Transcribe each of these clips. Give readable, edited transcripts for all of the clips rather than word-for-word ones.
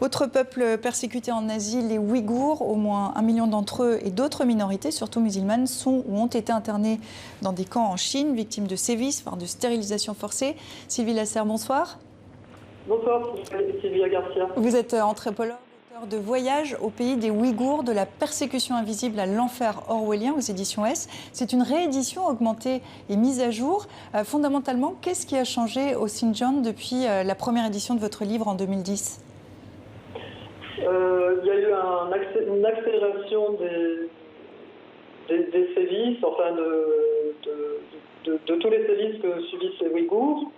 Autre peuple persécuté en Asie, les Ouïghours. Au moins 1 million d'entre eux et d'autres minorités, surtout musulmanes, sont ou ont été internés dans des camps en Chine, victimes de sévices, voire de stérilisation forcée. Sylvie Lasserre, bonsoir. Bonsoir, Sylvia Garcia. Vous êtes anthropologue, auteur de Voyage au pays des Ouïghours, de la persécution invisible à l'enfer orwellien aux éditions S. C'est une réédition augmentée et mise à jour. Fondamentalement, qu'est-ce qui a changé au Xinjiang depuis la première édition de votre livre en 2010 ? Il y a eu une accélération des sévices, enfin de tous les sévices que subissent les Ouïghours.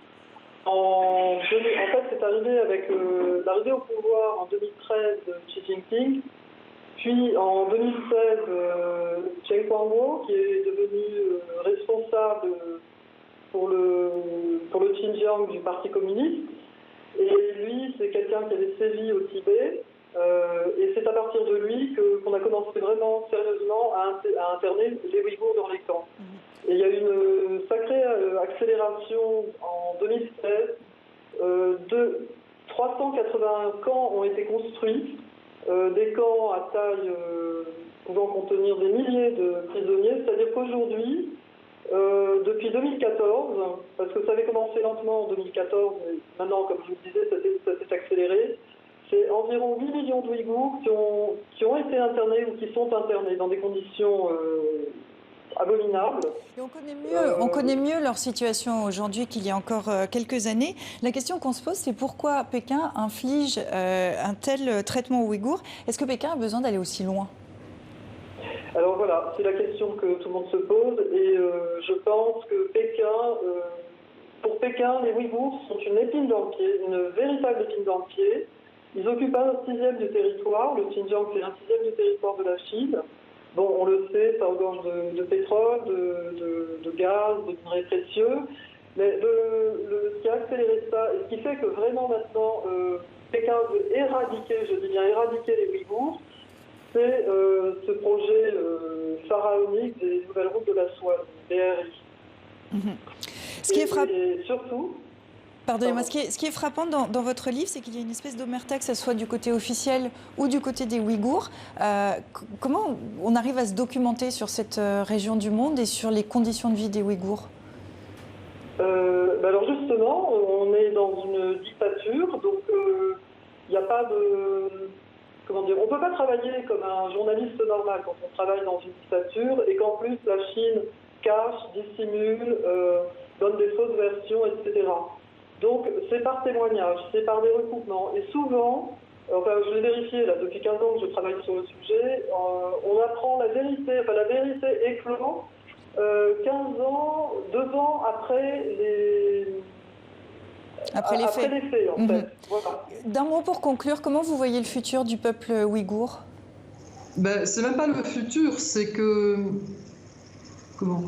En fait, c'est arrivé avec l'arrivée au pouvoir en 2013 de Xi Jinping, puis en 2016, Chen Guangguo, qui est devenu responsable pour le Xinjiang du Parti communiste. Et lui, c'est quelqu'un qui avait sévi au Tibet. Et c'est à partir de lui qu'on a commencé vraiment sérieusement à interner les Ouïghours dans les camps. Et il y a eu une sacrée accélération en 2016. 380 camps ont été construits, des camps à taille pouvant contenir des milliers de prisonniers. C'est-à-dire qu'aujourd'hui, depuis 2014, parce que ça avait commencé lentement en 2014, mais maintenant, comme je vous le disais, ça s'est accéléré. C'est environ 8 millions d'Ouïghours qui ont été internés ou qui sont internés dans des conditions abominables. Et on connaît mieux leur situation aujourd'hui qu'il y a encore quelques années. La question qu'on se pose, c'est pourquoi Pékin inflige un tel traitement aux Ouïghours. Est-ce que Pékin a besoin d'aller aussi loin ? Alors voilà, c'est la question que tout le monde se pose. Et je pense que pour Pékin, les Ouïghours sont une épine dans le pied, une véritable épine dans le pied. Ils occupent 1/6 du territoire. Le Xinjiang, c'est 1/6 du territoire de la Chine. Bon, on le sait, ça regorge de pétrole, de gaz, de minerais précieux. Mais ce qui a accéléré ça, et ce qui fait que vraiment maintenant, Pékin veut éradiquer, je dis bien éradiquer les Ouïghours, c'est ce projet pharaonique des nouvelles routes de la soie, BRI. Ce qui est frappant. Et surtout... Pardonnez-moi, ce qui est frappant dans votre livre, c'est qu'il y a une espèce d'omerta, que ce soit du côté officiel ou du côté des Ouïghours. Comment on arrive à se documenter sur cette région du monde et sur les conditions de vie des Ouïghours ? Alors justement, on est dans une dictature, donc il n'y a pas de... Comment dire, on ne peut pas travailler comme un journaliste normal quand on travaille dans une dictature et qu'en plus la Chine cache, dissimule, donne des fausses versions, etc. Donc, c'est par témoignage, c'est par des recoupements. Et souvent, enfin, je l'ai vérifié là, depuis 15 ans que je travaille sur le sujet, on apprend la vérité, enfin la vérité éclore 15 ans, 2 ans après les faits, en fait. Voilà. D'un mot pour conclure, comment vous voyez le futur du peuple ouïghour ? C'est même pas le futur, c'est que... Comment ?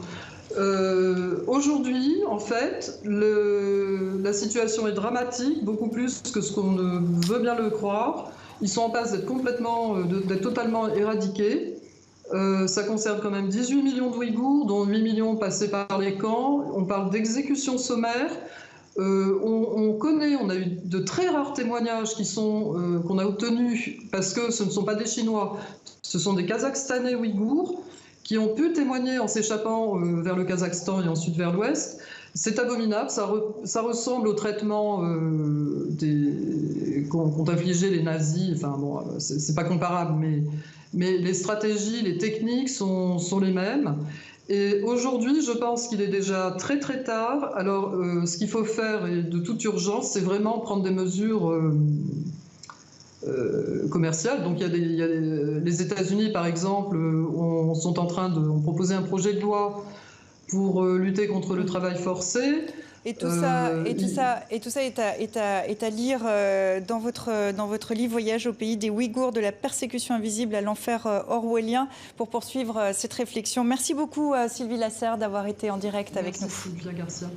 Aujourd'hui, en fait, la situation est dramatique, beaucoup plus que ce qu'on ne veut bien le croire. Ils sont en passe d'être totalement éradiqués. Ça concerne quand même 18 millions d'Ouïghours, dont 8 millions passés par les camps. On parle d'exécution sommaire. On a eu de très rares témoignages qu'on a obtenus, parce que ce ne sont pas des Chinois, ce sont des Kazakhstanais Ouïghours, qui ont pu témoigner en s'échappant vers le Kazakhstan et ensuite vers l'ouest. C'est abominable, ça ressemble au traitement qu'ont infligé les nazis. Enfin bon, c'est pas comparable, mais les stratégies, les techniques sont les mêmes. Et aujourd'hui, je pense qu'il est déjà très très tard. Alors, ce qu'il faut faire, et de toute urgence, c'est vraiment prendre des mesures commerciales. Donc, les États-Unis, par exemple, sont en train de proposer un projet de loi pour lutter contre le travail forcé. Et tout ça est à lire dans votre livre Voyage au pays des Ouïghours, de la persécution invisible à l'enfer orwellien, pour poursuivre cette réflexion. Merci beaucoup Sylvie Lasserre d'avoir été en direct avec nous. Merci Sylvia Garcia.